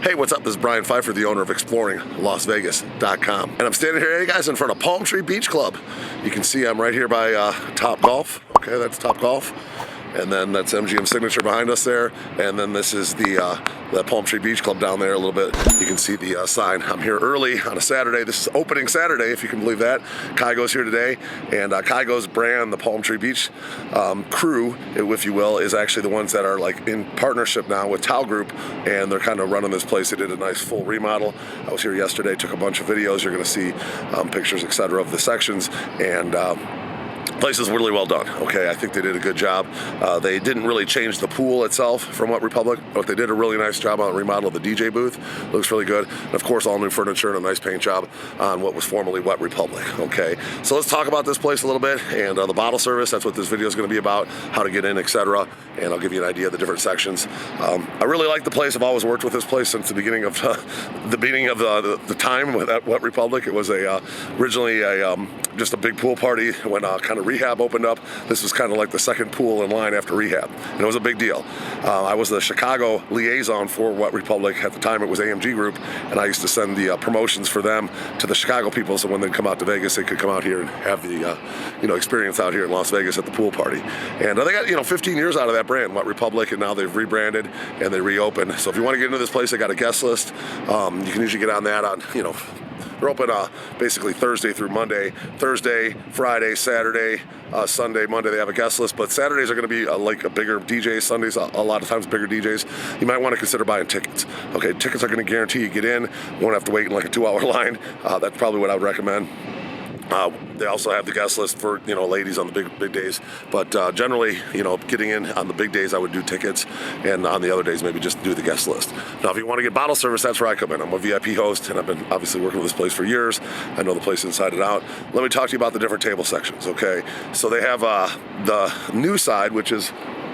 Hey, what's up? This is Brian Pfeiffer, the owner of ExploringLasVegas.com. And I'm standing here, hey guys, in front of Palm Tree Beach Club. You can see I'm right here by Topgolf. Okay, that's Topgolf. And then that's MGM Signature behind us there. And then this is the Palm Tree Beach Club down there a little bit. You can see the sign. I'm here early on a Saturday. This is opening Saturday, if you can believe that. Kygo's here today. And Kygo's brand, the Palm Tree Beach crew, if you will, is actually the ones that are like in partnership now with Tao Group. And they're kind of running this place. They did a nice full remodel. I was here yesterday, took a bunch of videos. You're going to see pictures, etc., of the sections. And place is really well done. Okay, I think they did a good job. They didn't really change the pool itself from Wet Republic, but they did a really nice job on the remodel of the DJ booth. Looks really good. And of course, all new furniture and a nice paint job on what was formerly Wet Republic. Okay, so let's talk about this place a little bit and the bottle service. That's what this video is going to be about, how to get in, etc. And I'll give you an idea of the different sections. I really like the place. I've always worked with this place since the beginning of the time with Wet Republic. It was originally just a big pool party when kind of rehab opened up. This was kind of like the second pool in line after rehab, and it was a big deal. I was the Chicago liaison for Wet Republic. At the time, it was AMG Group, and I used to send the promotions for them to the Chicago people, so when they'd come out to Vegas, they could come out here and have the experience out here in Las Vegas at the pool party. And they got 15 years out of that brand, Wet Republic, and now they've rebranded and they reopened. So if you want to get into this place, they got a guest list. You can usually get on that on they're open basically Thursday through Monday. Thursday, Friday, Saturday, Sunday, Monday, they have a guest list. But Saturdays are going to be like a bigger DJ. Sundays, a lot of times bigger DJs. You might want to consider buying tickets. Okay, tickets are going to guarantee you get in. You won't have to wait in like a 2-hour line. That's probably what I would recommend. They also have the guest list for ladies on the big days, but generally getting in on the big days I would do tickets, and on the other days maybe just do the guest list. Now if you want to get bottle service, that's where I come in. I'm a VIP host and I've been obviously working with this place for years. I know the place inside and out. Let me talk to you about the different table sections. Okay, so they have the new side, which is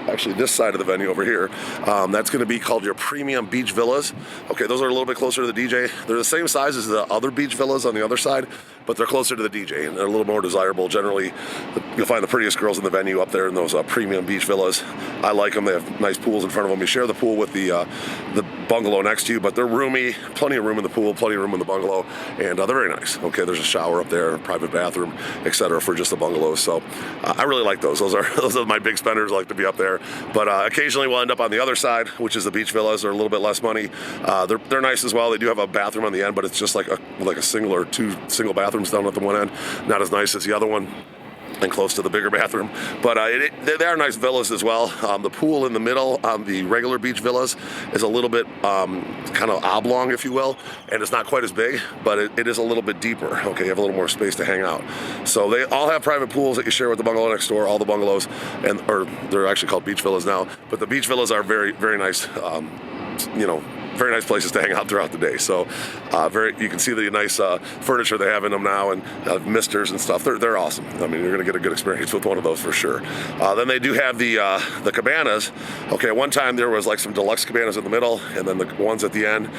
actually this side of the venue over here. That's going to be called your premium beach villas. Okay, those are a little bit closer to the DJ. They're the same size as the other beach villas on the other side, but they're closer to the DJ and they're a little more desirable. Generally, you'll find the prettiest girls in the venue up there in those premium beach villas. I like them. They have nice pools in front of them. You share the pool with the bungalow next to you, but they're roomy. Plenty of room in the pool, plenty of room in the bungalow, and they're very nice. Okay, there's a shower up there, a private bathroom, etc. for just the bungalows. So I really like those. Those are my big spenders. I like to be up there. But occasionally we'll end up on the other side, which is the beach villas. They're a little bit less money. They're nice as well. They do have a bathroom on the end, but it's just like a single or two single bathrooms down at the one end. Not as nice as the other one, and close to the bigger bathroom. But they are nice villas as well. The pool in the middle on the regular beach villas is a little bit kind of oblong, if you will, and it's not quite as big, but it is a little bit deeper. Okay, you have a little more space to hang out. So they all have private pools that you share with the bungalow next door, all the bungalows, or they're actually called beach villas now, but the beach villas are very, very nice, very nice places to hang out throughout the day. So you can see the nice furniture they have in them now, and misters and stuff. They're awesome. I mean, you're going to get a good experience with one of those for sure. Then they do have the cabanas. Okay, at one time there was like some deluxe cabanas in the middle, and then the ones at the end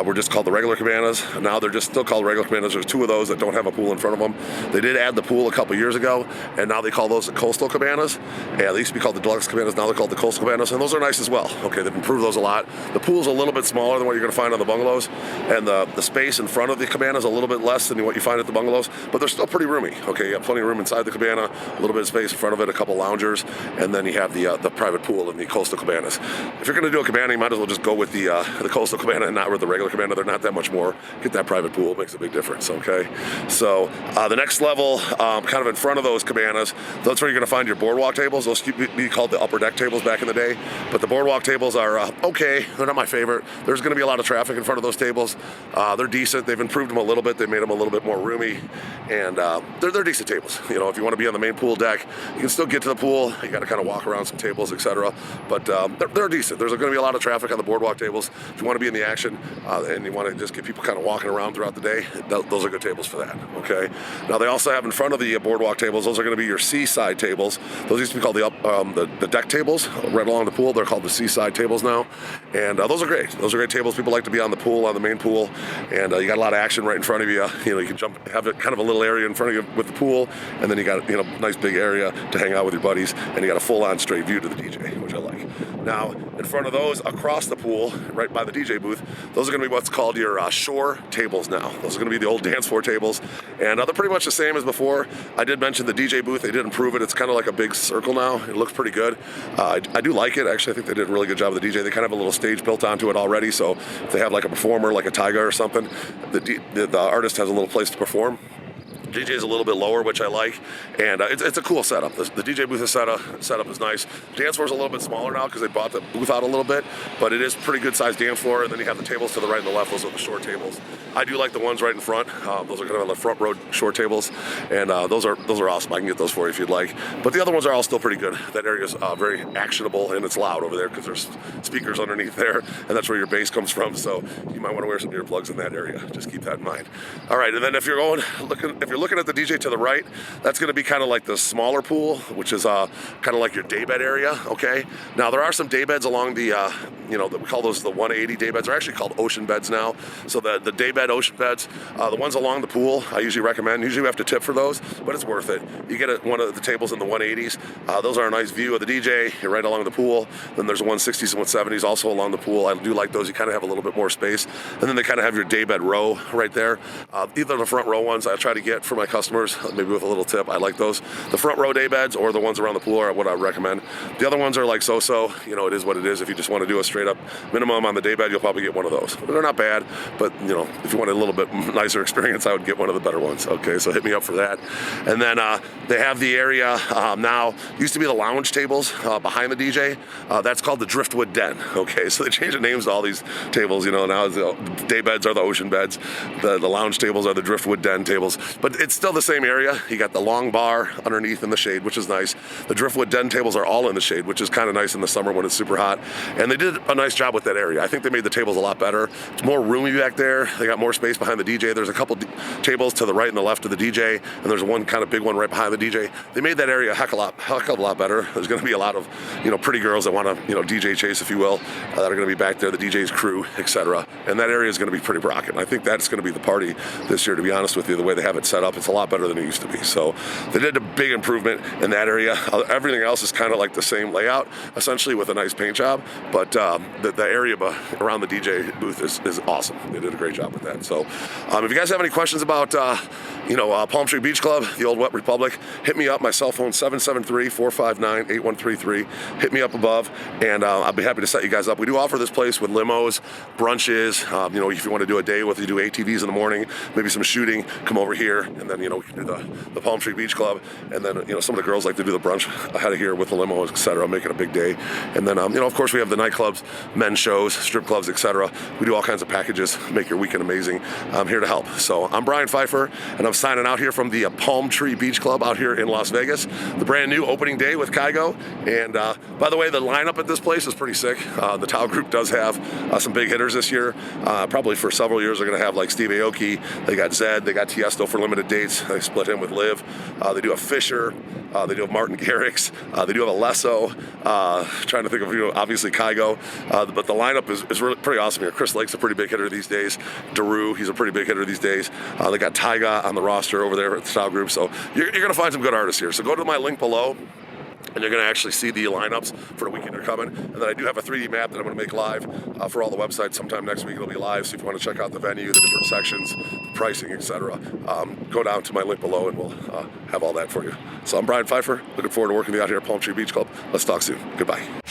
were just called the regular cabanas. Now they're just still called regular cabanas. There's two of those that don't have a pool in front of them. They did add the pool a couple years ago, and now they call those the coastal cabanas. Yeah, they used to be called the deluxe cabanas. Now they're called the coastal cabanas, and those are nice as well. Okay, they've improved those a lot. The pool's a little bit smaller than what you're going to find on the bungalows, and the space in front of the cabana is a little bit less than what you find at the bungalows, but they're still pretty roomy. Okay, you got plenty of room inside the cabana, a little bit of space in front of it, a couple loungers, and then you have the private pool in the coastal cabanas. If you're going to do a cabana, you might as well just go with the coastal cabana and not with the regular cabana. They're not that much more. Get that private pool, it makes a big difference. Okay, so the next level, kind of in front of those cabanas, that's where you're going to find your boardwalk tables. Those used to be called the upper deck tables back in the day, but the boardwalk tables are okay. They're not my favorite. There's going to be a lot of traffic in front of those tables. They're decent. They've improved them a little bit. They made them a little bit more roomy, and they're decent tables. If you want to be on the main pool deck, you can still get to the pool. You got to kind of walk around some tables, etc. But they're decent. There's going to be a lot of traffic on the boardwalk tables. If you want to be in the action and you want to just get people kind of walking around throughout the day, those are good tables for that. Okay. Now they also have in front of the boardwalk tables. Those are going to be your Seaside tables. Those used to be called the deck tables right along the pool. They're called the Seaside tables now, and those are great. Those are great great tables. People like to be on the pool, on the main pool, and you got a lot of action right in front of you. You can jump, have kind of a little area in front of you with the pool, and then you got nice big area to hang out with your buddies, and you got a full-on straight view to the DJ, which I like. Now, in front of those, across the pool, right by the DJ booth, those are going to be what's called your shore tables now. Those are going to be the old dance floor tables, and they're pretty much the same as before. I did mention the DJ booth. They did improve it. It's kind of like a big circle now. It looks pretty good. I do like it. Actually, I think they did a really good job with the DJ. They kind of have a little stage built onto it already, so if they have like a performer, like a Kygo or something, the artist has a little place to perform. DJ is a little bit lower, which I like, and it's a cool setup. The DJ booth setup is nice. The dance floor is a little bit smaller now because they bought the booth out a little bit, but it is pretty good sized dance floor, and then you have the tables to the right and the left. Those are the short tables. I do like the ones right in front. Those are kind of the front row short tables, and those are awesome. I can get those for you if you'd like. But the other ones are all still pretty good. That area is very actionable, and it's loud over there because there's speakers underneath there, and that's where your bass comes from. So you might want to wear some earplugs in that area. Just keep that in mind. All right, and then if you're looking at the DJ to the right, that's going to be kind of like the smaller pool, which is kind of like your daybed area. Okay. Now there are some daybeds along the we call those the 180 daybeds. They're actually called ocean beds now. So the daybed ocean beds, the ones along the pool, I usually recommend. Usually we have to tip for those, but it's worth it. You get one of the tables in the 180s. Those are a nice view of the DJ. You're right along the pool. Then there's 160s and 170s also along the pool. I do like those. You kind of have a little bit more space. And then they kind of have your daybed row right there. Either the front row ones I try to get for my customers, maybe with a little tip. I like those. The front row day beds or the ones around the pool are what I recommend. The other ones are like so-so. It is what it is. If you just want to do a straight up minimum on the day bed, you'll probably get one of those. They're not bad, but if you want a little bit nicer experience, I would get one of the better ones. Okay, so hit me up for that. And then they have the area now, used to be the lounge tables behind the DJ. That's called the Driftwood Den. Okay, so they changed the names to all these tables. Now the day beds are the ocean beds. The lounge tables are the Driftwood Den tables. But it's still the same area. You got the long bar underneath in the shade, which is nice. The Driftwood Den tables are all in the shade, which is kind of nice in the summer when it's super hot. And they did a nice job with that area. I think they made the tables a lot better. It's more roomy back there. They got more space behind the DJ. There's a couple tables to the right and the left of the DJ, and there's one kind of big one right behind the DJ. They made that area a heck of a lot better. There's going to be a lot of pretty girls that want to DJ chase, if you will, that are going to be back there. The DJ's crew, etc. And that area is going to be pretty rocking. I think that's going to be the party this year. To be honest with you, the way they have it set up, it's a lot better than it used to be. So they did a big improvement in that area. Everything else is kind of like the same layout, essentially, with a nice paint job. But the area around the DJ booth is awesome. They did a great job with that. So if you guys have any questions about Palm Tree Beach Club, the old Wet Republic, hit me up. My cell phone 773-459-8133. Hit me up above, and I'll be happy to set you guys up. We do offer this place with limos, brunches. If you want to do a day with, you do ATVs in the morning, maybe some shooting, come over here, and then we can do the Palm Tree Beach Club, and then some of the girls like to do the brunch ahead of here with the limos, etc. Make it a big day. And then of course we have the nightclubs, men's shows, strip clubs, etc. We do all kinds of packages, make your weekend amazing. I'm here to help. So I'm Brian Pfeiffer, and I'm signing out here from the Palm Tree Beach Club out here in Las Vegas. The brand new opening day with Kygo. And by the way, the lineup at this place is pretty sick. The Tao group does have some big hitters this year. Probably for several years they're going to have like Steve Aoki. They got Zed. They got Tiesto for limited dates. They split him with Liv. They do a Fisher. They do have Martin Garrix. They do have a Lesso. Trying to think of, obviously Kygo. But the lineup is really pretty awesome here. Chris Lake's a pretty big hitter these days. Daru, he's a pretty big hitter these days. They got Tyga on the roster over there at the Style Group. So you're going to find some good artists here. So go to my link below, and you're going to actually see the lineups for the weekend you're coming. And then I do have a 3D map that I'm going to make live for all the websites. Sometime next week it'll be live, so if you want to check out the venue, the different sections, the pricing, etc., go down to my link below and we'll have all that for you. So I'm Brian Pfeiffer. Looking forward to working with you out here at Palm Tree Beach Club. Let's talk soon. Goodbye.